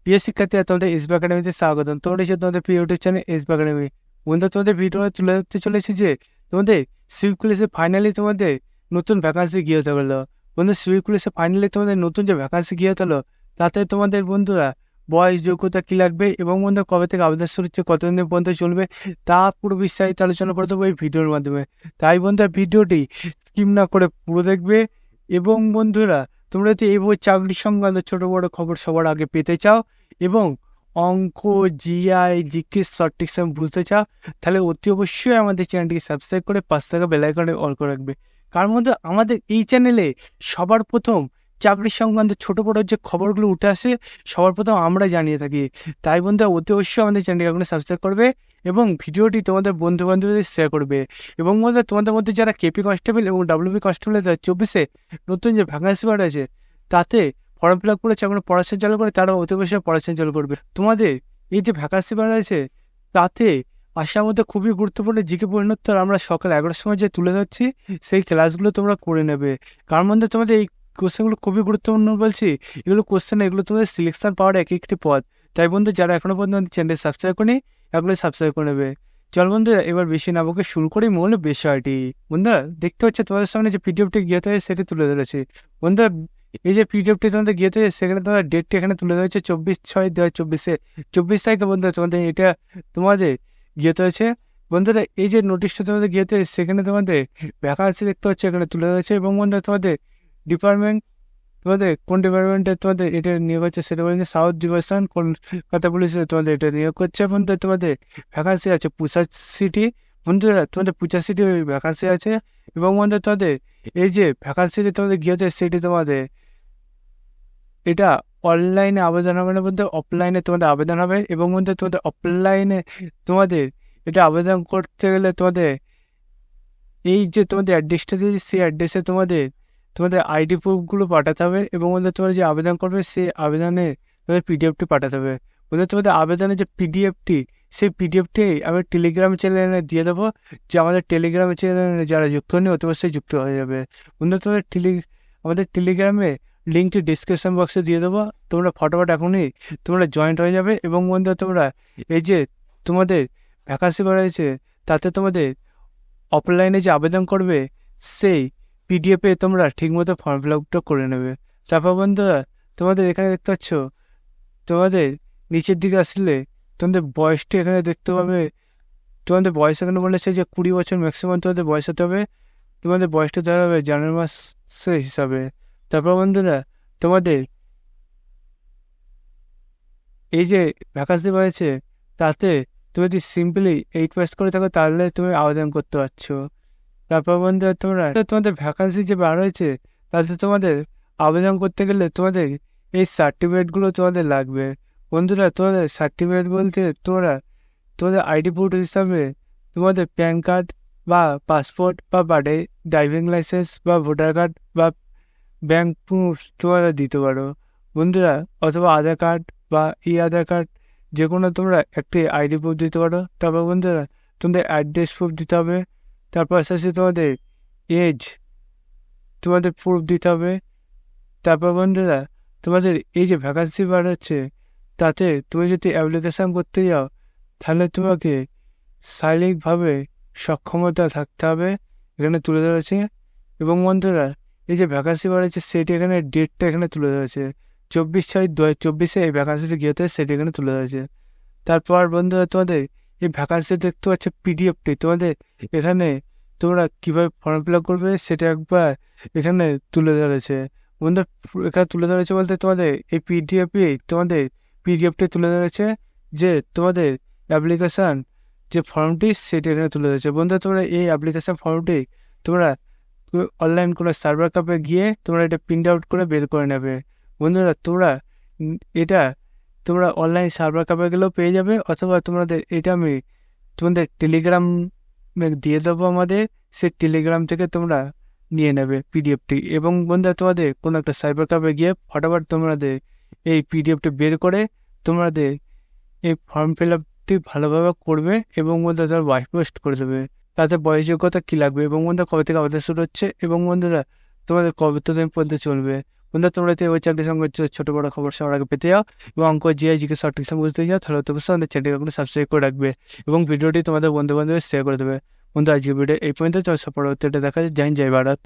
প্রিয় শিক্ষার্থীরা, তোমাদের এসবি একাডেমিতে স্বাগতম। তোমরা এসে তোমাদের প্রিয় ইউটিউব চ্যানেল এসবি একাডেমি। বন্ধু, তোমাদের ভিডিও তুলে ধরতে চলেছি যে তোমাদের সিভিক পুলিশে ফাইনালি তোমাদের নতুন ভ্যাকান্সি গিয়ে হতে পারলো। বন্ধু, সিভিক পুলিশে ফাইনালি তোমাদের নতুন যে ভ্যাকান্সি গিয়ে হতে হলো, তাতে তোমাদের বন্ধুরা বয়স, যোগ্যতা কী লাগবে এবং বন্ধু কবে থেকে আবেদন শুরু হচ্ছে, কতদিন পর্যন্ত চলবে, তা পুরো বিস্তারিত আলোচনা করে দেবো এই ভিডিওর মাধ্যমে। তাই বন্ধুরা, ভিডিওটি স্কিপ না করে পুরো দেখবে। এবং বন্ধুরা, তোমরা যদি এই বই চাকরি সংক্রান্ত ছোটো বড়ো খবর সবার আগে পেতে চাও এবং অঙ্ক, জিআই, জিকেস সঠিক সময় বুঝতে চাও, তাহলে অতি অবশ্যই আমাদের চ্যানেলটিকে সাবস্ক্রাইব করে পাশ থেকে বেল আইকনে অল করে রাখবে। কারণ মধ্যে আমাদের এই চ্যানেলে সবার প্রথম চাকরি সংক্রান্ত ছোটো বড়ো যে খবরগুলো উঠে আসে সবার প্রথম আমরা জানিয়ে থাকি। তাই বন্ধুরা, অতি অবশ্যই আমাদের চ্যানেলটিকে এখন সাবস্ক্রাইব করবে এবং ভিডিওটি তোমাদের বন্ধু বান্ধবদের শেয়ার করবে। এবং বন্ধুরা, তোমাদের মধ্যে যারা কেপি কনস্টেবল এবং ডাব্লিউবি কনস্টেবল 2024 নতুন যে ভ্যাকান্সি বার আছে, তাতে ফর্ম ফিল আপ করেছে, এখন পড়াশোনা চালু করে, তারা অতি অবশ্যই পড়াশোনা চালু করবে। তোমাদের এই যে ভ্যাকান্সি বার আছে, তাতে আসার মধ্যে খুবই গুরুত্বপূর্ণ জিকে পরিণত আমরা সকাল 11টার সময় যে তুলে ধরছি, সেই ক্লাসগুলো তোমরা করে নেবে। কারণ মধ্যে তোমাদের এই কোশ্চেনগুলো খুবই গুরুত্বপূর্ণ বলছি। এগুলো কোশ্চেন, এগুলো তোমাদের সিলেকশন পাওয়ার এক একটি পথ। তাই বন্ধু, যারা এখনো পর্যন্ত চ্যানেল সাবস্ক্রাইব করেনি, এগুলো সাবস্ক্রাইব করে নেবে। চল বন্ধুরা, এবার বেশি না বকে শুরু করি মূল বিষয়টি। বন্ধুরা, দেখতে হচ্ছে তোমাদের সামনে যে পিডিএফটি গিয়েতে হয় সেটি তুলে ধরেছে। বন্ধুরা, এই যে পিডিএফটি তোমাদের গিয়েতে হয়, সেখানে তোমার ডেটটি এখানে তুলে ধরেছে 24/6/2024। 24 তারিখে বন্ধুরা তোমাদের এটা তোমাদের গিয়েতে হয়েছে। বন্ধুরা, এই যে নোটিশটা তোমাদের গিয়েতে হয়, সেখানে তোমাদের ভ্যাকান্সি দেখতে হচ্ছে এখানে তুলে ধরেছে। এবং বন্ধুরা, তোমাদের ডিপার্টমেন্ট, তোমাদের কোন ডিপার্টমেন্টে তোমাদের এটা নিয়োগ হচ্ছে সেটা বলছে সাউথ ডিভিশন কলকাতা পুলিশে তোমাদের এটা নিয়োগ করছে। বন্ধুরা, তোমাদের ভ্যাকান্সি আছে 85টি। বন্ধুরা, তোমাদের 85টি ভ্যাকান্সি আছে। এবং বন্ধুরা, তোমাদের এই যে ভ্যাকান্সিটি তোমাদের গিয়েছে, সেটি তোমাদের এটা অনলাইনে আবেদন হবে না, বলতে অফলাইনে তোমাদের আবেদন হবে। এবং বন্ধুরা, তোমাদের অফলাইনে তোমাদের এটা আবেদন করতে গেলে তোমাদের এই যে তোমাদের অ্যাড্রেসটা দিয়েছি, সেই অ্যাড্রেসে তোমাদের আইডি প্রুফগুলো পাঠাতে হবে। এবং বন্ধুরা, তোমরা যে আবেদন করবে সেই আবেদনে তোমাদের পিডিএফটি পাঠাতে হবে। বন্ধুরা, তোমাদের আবেদনের যে পিডিএফটি, সেই পিডিএফটি আমি টেলিগ্রাম চ্যানেলে দিয়ে দেবো। যে আমাদের টেলিগ্রাম চ্যানেলে যারা যুক্ত নেই, অতি অবশ্যই যুক্ত হয়ে যাবে। বন্ধুরা, তোমাদের আমাদের টেলিগ্রামে লিঙ্কটি ডিসক্রিপশন বক্সে দিয়ে দেবো। তোমরা ফটোফট এখনই তোমরা জয়েন্ট হয়ে যাবে। এবং বন্ধুরা, তোমরা এই যে তোমাদের ভ্যাকান্সি বাড়াইছে, তাতে তোমাদের অফলাইনে যে আবেদন করবে সেই পিডিএফে তোমরা ঠিকমতো ফর্ম ফিল আপটা করে নেবে। তারপর বন্ধুরা, তোমাদের এখানে দেখতে পাচ্ছ, তোমাদের নিচের দিকে আসলে তোমাদের বয়সটা এখানে দেখতে পাবে। তোমাদের বয়স এখানে বলেছে যে 20 বছর ম্যাক্সিমাম তোমাদের বয়স হতে হবে। তোমাদের বয়সটা ধরা হবে জানুয়ারি মাসের হিসাবে। তারপর বন্ধুরা, তোমাদের এই যে ভ্যাকান্সি বাড়ছে, তাতে তুমি যদি সিম্পলি 8 পাস করে থাকো, তাহলে তুমি আবেদন করতে পারছো। তারপর বন্ধুরা, তোমাদের ভ্যাকান্সি যে বার হয়েছে, তাতে তোমাদের আবেদন করতে গেলে তোমাদের এই সার্টিফিকেটগুলো তোমাদের লাগবে। বন্ধুরা, তোমাদের সার্টিফিকেট বলতে তোমাদের আইডি প্রুফ হিসাবে তোমাদের প্যান কার্ড বা পাসপোর্ট বা ড্রাইভিং লাইসেন্স বা ভোটার কার্ড বা ব্যাঙ্ক প্রুফ তোমরা দিতে পারো বন্ধুরা, অথবা আধার কার্ড বা আধার কার্ড, যে কোনো তোমরা একটি আইডি প্রুফ দিতে পারো। তারপর বন্ধুরা, তোমাদের অ্যাড্রেস প্রুফ দিতে হবে। তারপর আস্তে আস্তে তোমাদের এজ তোমাদের প্রুফ দিতে হবে। তারপর বন্ধুরা, তোমাদের এই যে ভ্যাকান্সি বার হচ্ছে, তাতে তুমি যদি অ্যাপ্লিকেশান করতে যাও, তাহলে তোমাকে শারীরিকভাবে সক্ষমতা থাকতে হবে, এখানে তুলে ধরেছে। এবং বন্ধুরা, এই যে ভ্যাকান্সি বার হচ্ছে, সেটি এখানে ডেটটা এখানে তুলে ধরেছে 24/6/2024 এই ভ্যাকান্সিটি গিয়েতে সেটি এখানে তুলে ধরেছে। তারপর বন্ধুরা, তোমাদের এই ভ্যাকান্সি দেখতে পাচ্ছ পিডিএফটি, তোমাদের এখানে তোমরা কীভাবে ফর্ম ফিল আপ করবে সেটা একবার এখানে তুলে ধরেছে। বন্ধুরা, এখানে তুলে ধরেছে বলতে তোমাদের এই পিডিএফটি তুলে ধরেছে যে তোমাদের অ্যাপ্লিকেশান যে ফর্মটি সেটি এখানে তুলে ধরেছে। বন্ধুরা, তোমরা এই অ্যাপ্লিকেশান ফর্মটি তোমরা অনলাইন কোনো সার্ভার কাপে গিয়ে তোমরা এটা প্রিন্ট আউট করে বের করে নেবে। বন্ধুরা, এটা তোমরা অনলাইন সার্ভার কাপে গেলেও পেয়ে যাবে, অথবা এটা আমি তোমাদের টেলিগ্রাম দিয়ে দেবো আমাদের, সেই টেলিগ্রাম থেকে তোমরা নিয়ে নেবে পিডিএফটি। এবং বন্ধুরা, তোমাদের কোনো একটা সাইবার কাপে গিয়ে ফটাফট তোমাদের এই পিডিএফটি বের করে তোমাদের এই ফর্ম ফিল আপটি ভালোভাবে করবে। এবং বন্ধুরা, তার ওয়াইফ পোস্ট করে দেবে। তাতে বয়সযোগ্যতা কী লাগবে এবং বন্ধুরা কবে থেকে আবেদন শুরু হচ্ছে এবং বন্ধুরা তোমাদের কবে দিন পর্যন্ত চলবে, বন্ধুরা তোমরা যদি ওই চাকরির সঙ্গে ছোটো বড়ো খবর সবার আগে পেতে যাও এবং অঙ্ক জিআই জিকে সঠিক সঙ্গে বুঝতে যাও, তাহলে অবশ্যই আমাদের চ্যানেলকে সাবস্ক্রাইব করে রাখবে এবং ভিডিওটি তোমাদের বন্ধু বান্ধবের শেয়ার করে দেবে। বন্ধু আজকে ভিডিও এই পর্যন্ত, পরবর্তীতে দেখা যায়। জয় হিন্দ, জয় ভারত।